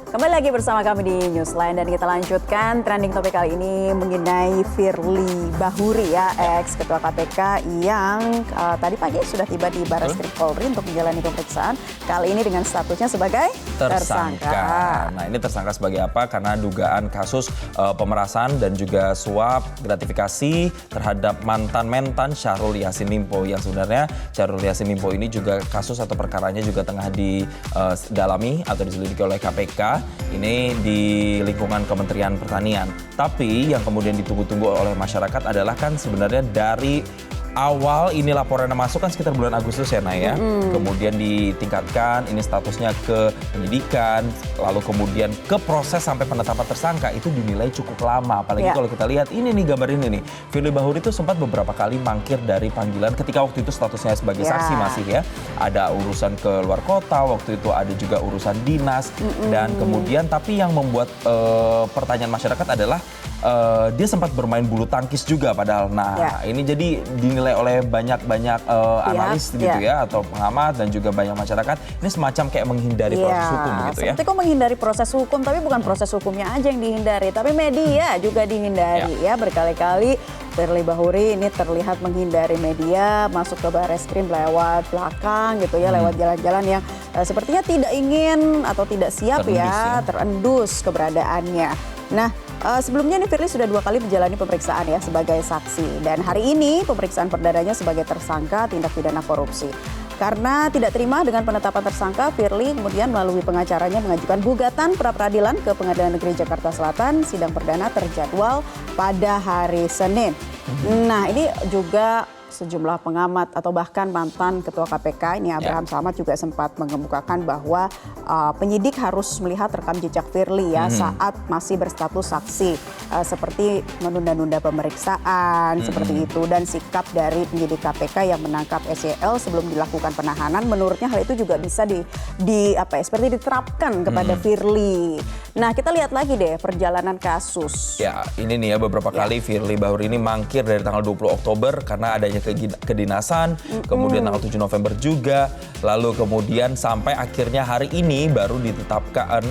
Kembali lagi bersama kami di Newsline dan kita lanjutkan trending topik kali ini mengenai Firly Bahuri ya, ex Ketua KPK yang tadi pagi sudah tiba di Barreskrim Polri untuk menjalani pemeriksaan. Kali ini dengan statusnya sebagai tersangka. Nah, ini tersangka sebagai apa? Karena dugaan kasus pemerasan dan juga suap gratifikasi terhadap mantan Syahrul Yassin Limpo, yang sebenarnya Syahrul Yassin Limpo ini juga kasus atau perkaranya juga tengah didalami atau diselidiki oleh KPK. Ini di lingkungan Kementerian Pertanian. Tapi yang kemudian ditunggu-tunggu oleh masyarakat adalah kan sebenarnya dari awal ini laporannya masuk kan sekitar bulan Agustus ya Naya. Kemudian ditingkatkan ini statusnya ke penyidikan, lalu kemudian ke proses sampai penetapan tersangka itu dinilai cukup lama. Apalagi kalau kita lihat ini nih gambar ini nih. Firly Bahuri itu sempat beberapa kali mangkir dari panggilan ketika waktu itu statusnya sebagai saksi masih ya. Ada urusan ke luar kota, waktu itu ada juga urusan dinas dan kemudian tapi yang membuat pertanyaan masyarakat adalah dia sempat bermain bulu tangkis juga padahal. Nah, ini jadi dinilai oleh banyak analis gitu ya atau pengamat dan juga banyak masyarakat ini semacam kayak menghindari proses hukum gitu ya. Seperti kok menghindari proses hukum, tapi bukan proses hukumnya aja yang dihindari, tapi media juga dihindari ya. Berkali-kali Firly Bahuri ini terlihat menghindari media, masuk ke Barreskrim lewat belakang gitu ya, lewat jalan-jalan yang sepertinya tidak ingin atau tidak siap terendus keberadaannya. Nah, sebelumnya nih Firly sudah 2 kali menjalani pemeriksaan ya sebagai saksi. Dan hari ini pemeriksaan perdananya sebagai tersangka tindak pidana korupsi. Karena tidak terima dengan penetapan tersangka, Firly kemudian melalui pengacaranya mengajukan gugatan pra-peradilan ke Pengadilan Negeri Jakarta Selatan. Sidang perdana terjadwal pada hari Senin. Nah, ini juga sejumlah pengamat atau bahkan mantan Ketua KPK ini Abraham Samad juga sempat mengemukakan bahwa penyidik harus melihat rekam jejak Firly ya saat masih berstatus saksi, seperti menunda-nunda pemeriksaan seperti itu, dan sikap dari penyidik KPK yang menangkap SYL sebelum dilakukan penahanan. Menurutnya hal itu juga bisa seperti diterapkan kepada Firly. Nah, kita lihat lagi deh perjalanan kasus. Ya, ini nih ya beberapa kali Firly Bahuri ini mangkir dari tanggal 20 Oktober karena adanya kedinasan, kemudian tanggal 7 November juga, lalu kemudian sampai akhirnya hari ini baru ditetapkan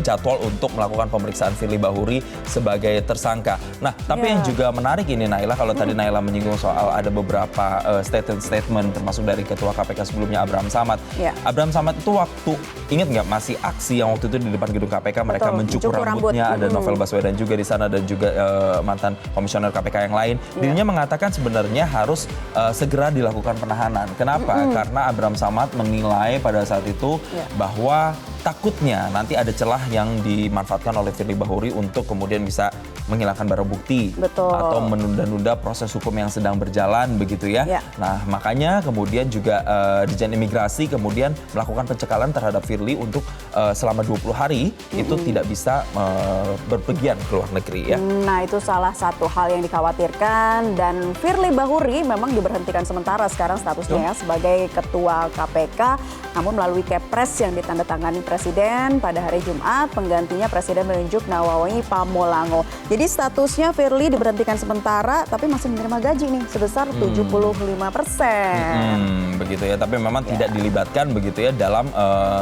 jadwal untuk melakukan pemeriksaan Firly Bahuri sebagai tersangka. Nah, tapi yang juga menarik ini Naila, kalau tadi Naila menyinggung soal ada beberapa statement termasuk dari Ketua KPK sebelumnya Abraham Samad. Abraham Samad itu waktu, ingat nggak masih aksi yang waktu itu di depan gedung KPK mereka mencukur rambutnya, ada Novel Baswedan juga di sana dan juga mantan komisioner KPK yang lain. Dirinya mengatakan sebenarnya harus segera dilakukan penahanan. Kenapa? Karena Abraham Samad menilai pada saat itu bahwa takutnya nanti ada celah yang dimanfaatkan oleh Firly Bahuri untuk kemudian bisa menghilangkan barang bukti atau menunda-nunda proses hukum yang sedang berjalan begitu ya. Nah, makanya kemudian juga Ditjen Imigrasi kemudian melakukan pencekalan terhadap Firly untuk selama 20 hari itu tidak bisa berpergian ke luar negeri ya. Nah, itu salah satu hal yang dikhawatirkan, dan Firly Bahuri memang diberhentikan sementara sekarang statusnya ya sebagai Ketua KPK, namun melalui Kepres yang ditandatangani Presiden pada hari Jumat, penggantinya Presiden menunjuk Nawawi Pamolango. Jadi statusnya Firly diberhentikan sementara, tapi masih menerima gaji nih sebesar 75%. Begitu ya, tapi memang tidak dilibatkan begitu ya dalam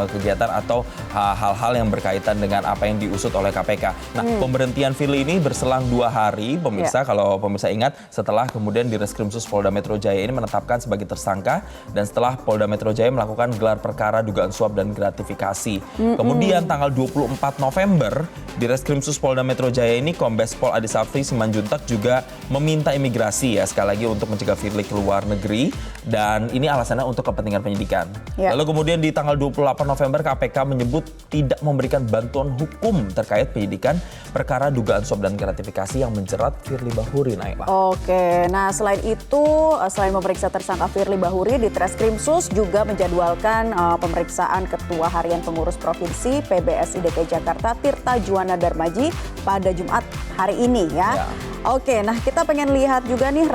kegiatan atau hal-hal yang berkaitan dengan apa yang diusut oleh KPK. Nah, pemberhentian Firly ini berselang 2 hari, pemirsa, kalau pemirsa ingat, setelah kemudian di Reskrimsus Polda Metro Jaya ini menetapkan sebagai tersangka dan setelah Polda Metro Jaya melakukan gelar perkara dugaan suap dan gratifikasi. Kemudian tanggal 24 November di Reskrimsus Polda Metro Jaya ini Kombes Pol Adi Safri Simanjuntak juga meminta imigrasi ya sekali lagi untuk mencegah Firly ke luar negeri, dan ini alasannya untuk kepentingan penyidikan. Lalu kemudian di tanggal 28 November KPK menyebut tidak memberikan bantuan hukum terkait penyidikan perkara dugaan suap dan gratifikasi yang menjerat Firly Bahuri, Naila. Oke, nah selain itu, selain memeriksa tersangka Firly Bahuri, di Treskrimsus juga menjadwalkan pemeriksaan Ketua Harian Pengurus Provinsi PBSI DKI Jakarta Tirta Juwana Darmaji pada Jumat hari ini ya. Oke, nah kita pengen lihat juga nih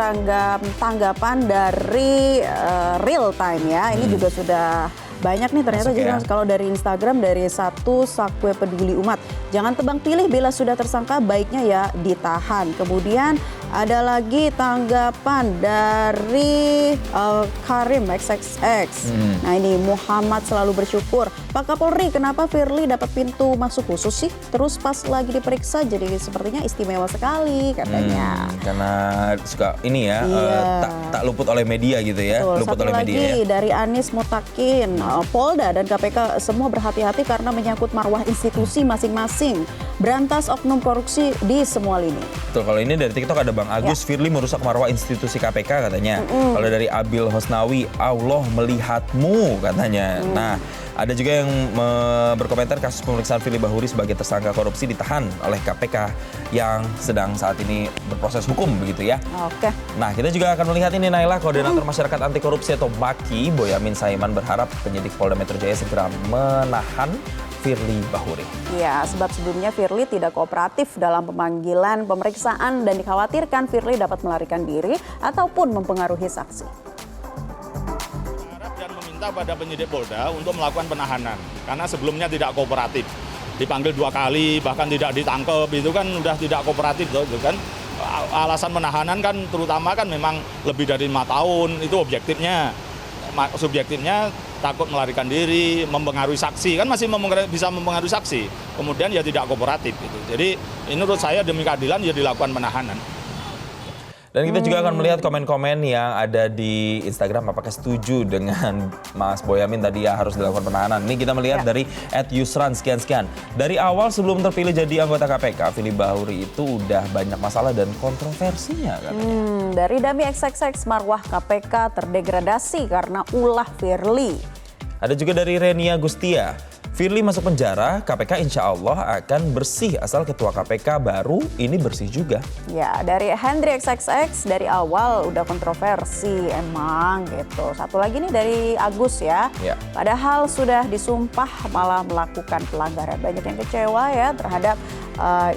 tanggapan dari Real Time ya. Ini juga sudah banyak nih ternyata. Jadi kalau dari Instagram dari Sakwe Peduli Umat, jangan tebang pilih bila sudah tersangka baiknya ya ditahan. Kemudian ada lagi tanggapan dari Karim XXX. Nah ini Muhammad selalu bersyukur. Pak Kapolri, kenapa Firly dapat pintu masuk khusus sih? Terus pas lagi diperiksa jadi sepertinya istimewa sekali katanya. Karena suka ini ya, Iya. tak luput oleh media gitu ya. Betul. Luput Satu oleh lagi media ya. dari Anis Mutakin, Polda dan KPK semua berhati-hati karena menyangkut marwah institusi masing-masing. Berantas oknum korupsi di semua lini. Betul, kalau ini dari TikTok ada Bang Agus, Firly merusak marwah institusi KPK katanya. Kalau dari Abil Hosnawi, Allah melihatmu katanya. Nah, ada juga yang berkomentar kasus pemeriksaan Firly Bahuri sebagai tersangka korupsi ditahan oleh KPK yang sedang saat ini berproses hukum begitu ya. Oke. Nah, kita juga akan melihat ini Naila, Koordinator Masyarakat Anti Korupsi atau MAKI, Boyamin Saiman berharap penyidik Polda Metro Jaya segera menahan Firly Bahuri. Ya, sebab sebelumnya Firly tidak kooperatif dalam pemanggilan pemeriksaan dan dikhawatirkan Firly dapat melarikan diri ataupun mempengaruhi saksi. Dan meminta pada penyidik Polda untuk melakukan penahanan karena sebelumnya tidak kooperatif. Dipanggil 2 kali bahkan tidak ditangkap, itu kan udah tidak kooperatif tuh kan. Alasan penahanan kan terutama kan memang lebih dari 5 tahun, itu objektifnya. Subjektifnya takut melarikan diri, mempengaruhi saksi, kan masih bisa mempengaruhi saksi. Kemudian ya tidak kooperatif gitu. Jadi ini menurut saya demi keadilan ya dilakukan penahanan. Dan kita juga akan melihat komen-komen yang ada di Instagram, apakah setuju dengan Mas Boyamin tadi ya harus dilakukan penahanan. Ini kita melihat dari @yusran sekian-sekian. Dari awal sebelum terpilih jadi anggota KPK, Firly Bahuri itu udah banyak masalah dan kontroversinya katanya. Dari Dami XXX, marwah KPK terdegradasi karena ulah Firly. Ada juga dari Renia Gustia. Firly masuk penjara, KPK insya Allah akan bersih asal ketua KPK baru ini bersih juga. Ya, dari Hendry XXX dari awal udah kontroversi emang gitu. Satu lagi nih dari Agus ya. Ya. Padahal sudah disumpah malah melakukan pelanggaran. Banyak yang kecewa ya terhadap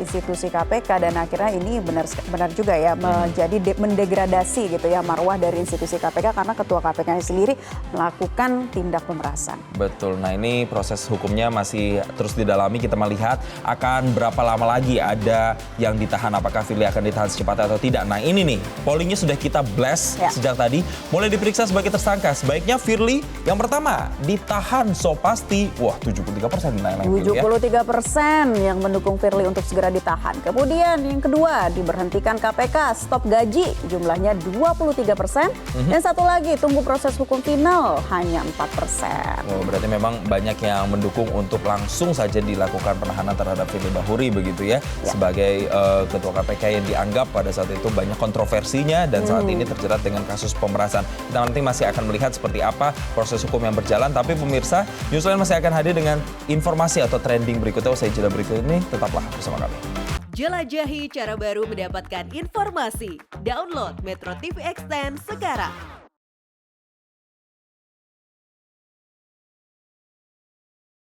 institusi KPK dan akhirnya ini benar juga ya menjadi mendegradasi gitu ya marwah dari institusi KPK karena ketua KPK sendiri melakukan tindak pemerasan. Betul, nah ini proses hukumnya masih terus didalami, kita melihat akan berapa lama lagi ada yang ditahan, apakah Firly akan ditahan secepatnya atau tidak. Nah ini nih, pollingnya sudah kita blast sejak tadi, mulai diperiksa sebagai tersangka. Sebaiknya Firly yang pertama ditahan so pasti, wah 73% nilai 73% yang mendukung Firly untuk segera ditahan. Kemudian yang kedua diberhentikan KPK, stop gaji jumlahnya 23%. Dan satu lagi tunggu proses hukum final hanya 4%. Oh, berarti memang banyak yang mendukung untuk langsung saja dilakukan penahanan terhadap Firly Bahuri begitu ya. Sebagai ketua KPK yang dianggap pada saat itu banyak kontroversinya dan saat ini terjerat dengan kasus pemerasan. Kita nanti masih akan melihat seperti apa proses hukum yang berjalan. Tapi pemirsa, Newsline masih akan hadir dengan informasi atau trending berikutnya. Usai jeda berikut ini, tetaplah bersama kami. Jelajahi cara baru mendapatkan informasi. Download Metro TV Extend sekarang.